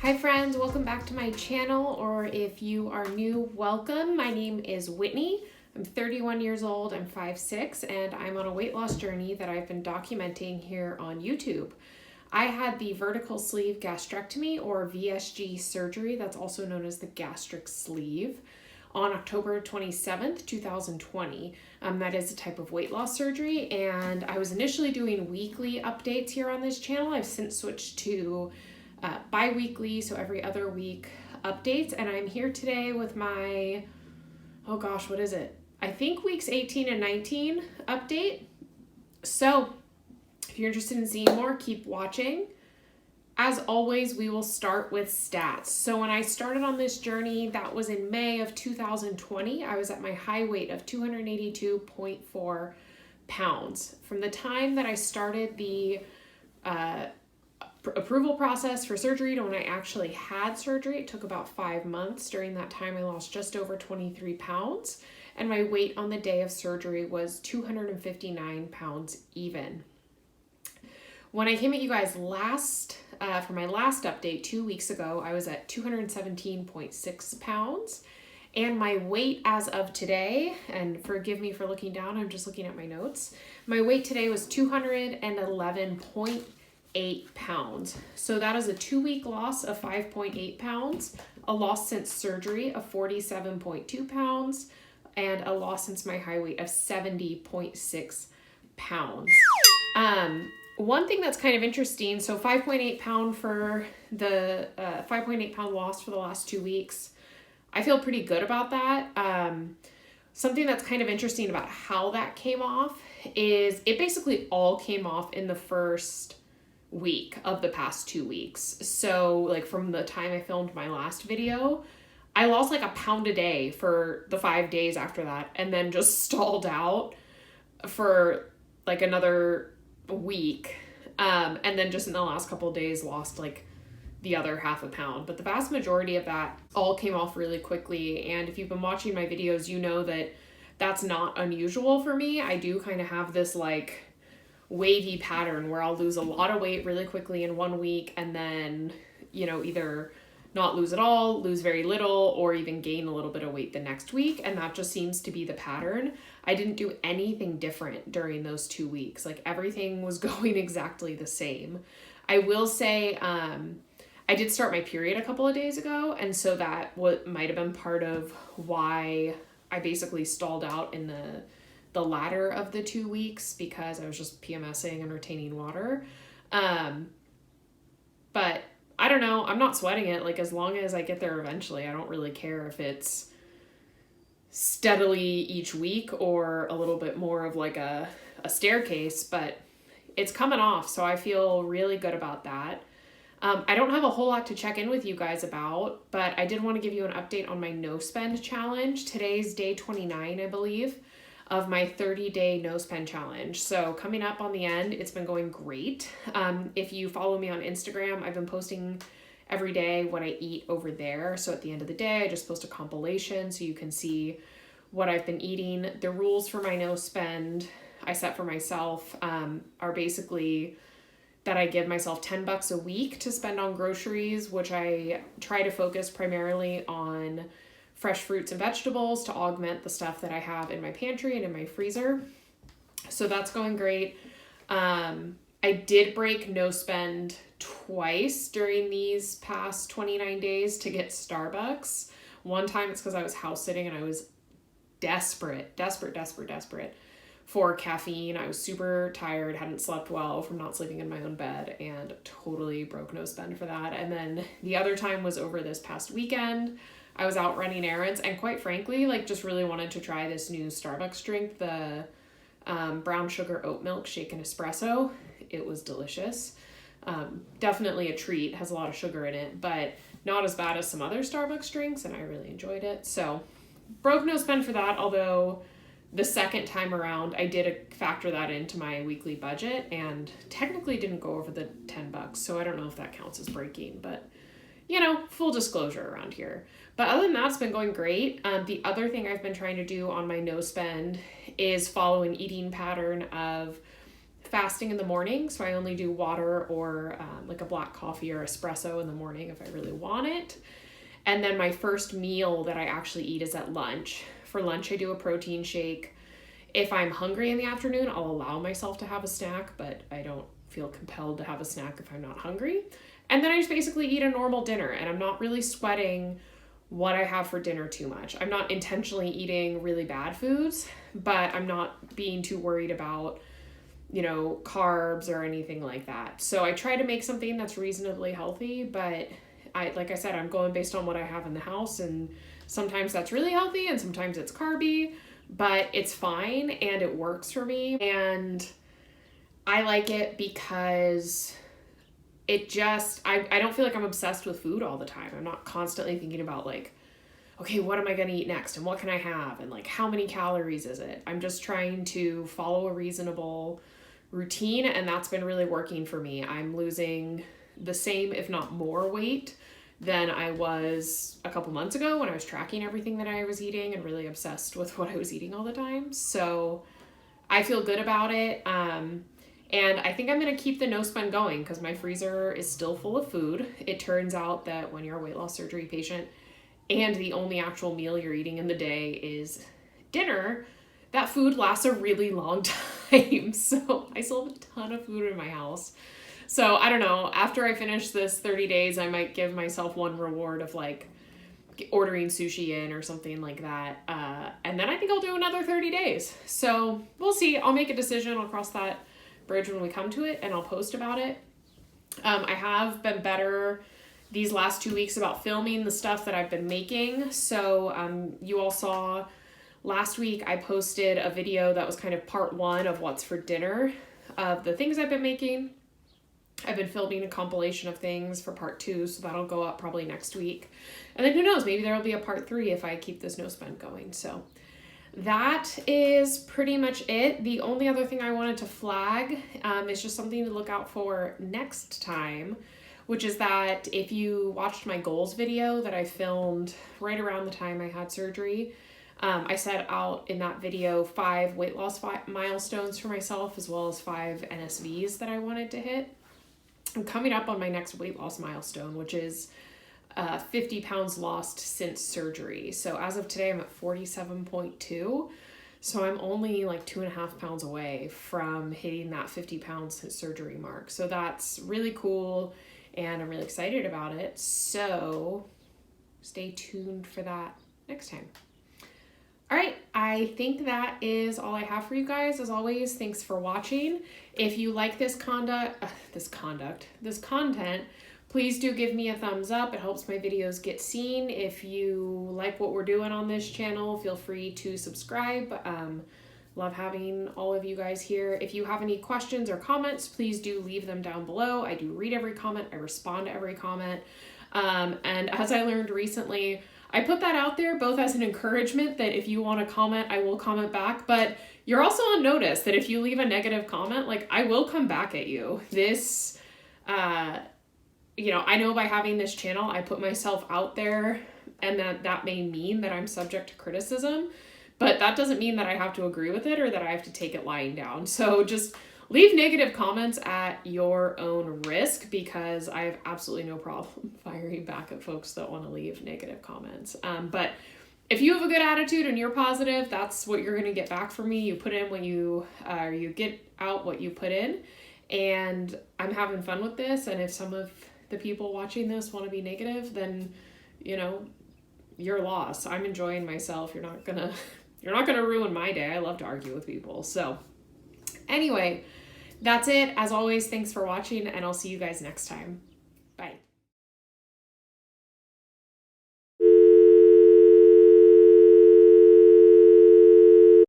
Hi friends, welcome back to my channel, or if you are new, welcome. My name is Whitney. I'm 31 years old, I'm 5'6", and I'm on a weight loss journey that I've been documenting here on YouTube. I had the vertical sleeve gastrectomy, or VSG surgery, that's also known as the gastric sleeve, on October 27th, 2020. That is a type of weight loss surgery, and I was initially doing weekly updates here on this channel. I've since switched to bi-weekly, so every other week updates, and I'm here today with my, oh gosh, what is it? I think weeks 18 and 19 update. So if you're interested in seeing more, keep watching. As always, we will start with stats. So when I started on this journey, that was in May of 2020. I was at my high weight of 282.4 pounds. From the time that I started the approval process for surgery to when I actually had surgery, it took about 5 months. During that time, I lost just over 23 pounds, and my weight on the day of surgery was 259 pounds even. When I came at you guys for my last update 2 weeks ago, I was at 217.6 pounds, and my weight as of today, and forgive me for looking down, I'm just looking at my notes, my weight today was 211.8 pounds. So that is a 2-week loss of 5.8 pounds, a loss since surgery of 47.2 pounds, and a loss since my high weight of 70.6 pounds. One thing that's kind of interesting, so 5.8 pound for the 5.8 pound loss for the last 2 weeks. I feel pretty good about that. Something that's kind of interesting about how that came off is it basically all came off in the first week of the past 2 weeks. So like from the time I filmed my last video, I lost like a pound a day for the 5 days after that, and then just stalled out for like another week. And then just in the last couple of days lost like the other half a pound. But the vast majority of that all came off really quickly. And if you've been watching my videos, you know that that's not unusual for me. I do kind of have this like wavy pattern where I'll lose a lot of weight really quickly in 1 week, and then, you know, either not lose at all, lose very little, or even gain a little bit of weight the next week. And that just seems to be the pattern. I didn't do anything different during those 2 weeks. Like everything was going exactly the same. I will say, I did start my period a couple of days ago, and so that might have been part of why I basically stalled out in the latter of the 2 weeks, because I was just PMSing and retaining water. But I don't know, I'm not sweating it. Like as long as I get there eventually, I don't really care if it's steadily each week or a little bit more of like a staircase, but it's coming off. So I feel really good about that. I don't have a whole lot to check in with you guys about, but I did want to give you an update on my no spend challenge. Today's day 29, I believe, of my 30-day no spend challenge. So coming up on the end, it's been going great. If you follow me on Instagram, I've been posting every day what I eat over there. So at the end of the day, I just post a compilation so you can see what I've been eating. The rules for my no spend I set for myself are basically that I give myself $10 a week to spend on groceries, which I try to focus primarily on fresh fruits and vegetables to augment the stuff that I have in my pantry and in my freezer. So that's going great. I did break no spend twice during these past 29 days to get Starbucks. One time it's because I was house sitting and I was desperate for caffeine. I was super tired, hadn't slept well from not sleeping in my own bed, and totally broke no spend for that. And then the other time was over this past weekend. I was out running errands, and quite frankly, like just really wanted to try this new Starbucks drink, the brown sugar oat milk shaken espresso. It was delicious. Definitely a treat, has a lot of sugar in it, but not as bad as some other Starbucks drinks, and I really enjoyed it. So broke no spend for that, although the second time around, I did factor that into my weekly budget and technically didn't go over the $10. So I don't know if that counts as breaking, but you know, full disclosure around here. But other than that, it's been going great. The other thing I've been trying to do on my no spend is follow an eating pattern of fasting in the morning. So I only do water or like a black coffee or espresso in the morning if I really want it. And then my first meal that I actually eat is at lunch. For lunch, I do a protein shake. If I'm hungry in the afternoon, I'll allow myself to have a snack, but I don't feel compelled to have a snack if I'm not hungry. And then I just basically eat a normal dinner, and I'm not really sweating what I have for dinner too much. I'm not intentionally eating really bad foods, but I'm not being too worried about, you know, carbs or anything like that. So I try to make something that's reasonably healthy, but like I said, I'm going based on what I have in the house, and sometimes that's really healthy and sometimes it's carby, but it's fine and it works for me. And I like it because it just, I don't feel like I'm obsessed with food all the time. I'm not constantly thinking about like, okay, what am I going to eat next? And what can I have? And like, how many calories is it? I'm just trying to follow a reasonable routine, and that's been really working for me. I'm losing the same, if not more weight than I was a couple months ago when I was tracking everything that I was eating and really obsessed with what I was eating all the time. So I feel good about it. And I think I'm going to keep the no spend going because my freezer is still full of food. It turns out that when you're a weight loss surgery patient and the only actual meal you're eating in the day is dinner, that food lasts a really long time. So I still have a ton of food in my house. So I don't know, after I finish this 30 days, I might give myself one reward of like ordering sushi in or something like that. And then I think I'll do another 30 days. So we'll see. I'll make a decision. I'll cross that bridge when we come to it, and I'll post about it. I have been better these last 2 weeks about filming the stuff that I've been making. So you all saw last week I posted a video that was kind of part 1 of what's for dinner of the things I've been making. I've been filming a compilation of things for part 2, so that'll go up probably next week. And then who knows, maybe there'll be a part 3 if I keep this no spend going. So that is pretty much it. The only other thing I wanted to flag is just something to look out for next time, which is that if you watched my goals video that I filmed right around the time I had surgery, I set out in that video 5 weight loss milestones for myself, as well as 5 NSVs that I wanted to hit. I'm coming up on my next weight loss milestone, which is 50 pounds lost since surgery. So as of today, I'm at 47.2. So I'm only like 2.5 pounds away from hitting that 50 pounds since surgery mark. So that's really cool, and I'm really excited about it. So stay tuned for that next time. All right, I think that is all I have for you guys. As always, thanks for watching. If you like this content, please do give me a thumbs up. It helps my videos get seen. If you like what we're doing on this channel, feel free to subscribe. Love having all of you guys here. If you have any questions or comments, please do leave them down below. I do read every comment. I respond to every comment. And as I learned recently, I put that out there both as an encouragement that if you want to comment, I will comment back, but you're also on notice that if you leave a negative comment, like I will come back at you. This, you know, I know by having this channel, I put myself out there, and that may mean that I'm subject to criticism, but that doesn't mean that I have to agree with it or that I have to take it lying down. So just leave negative comments at your own risk, because I have absolutely no problem firing back at folks that want to leave negative comments. But if you have a good attitude and you're positive, that's what you're going to get back from me. You put in what you get out what you put in, and I'm having fun with this. And if some of the people watching this want to be negative, then, you know, your loss. I'm enjoying myself. You're not gonna ruin my day. I love to argue with people. So anyway, that's it. As always, thanks for watching, and I'll see you guys next time. Bye.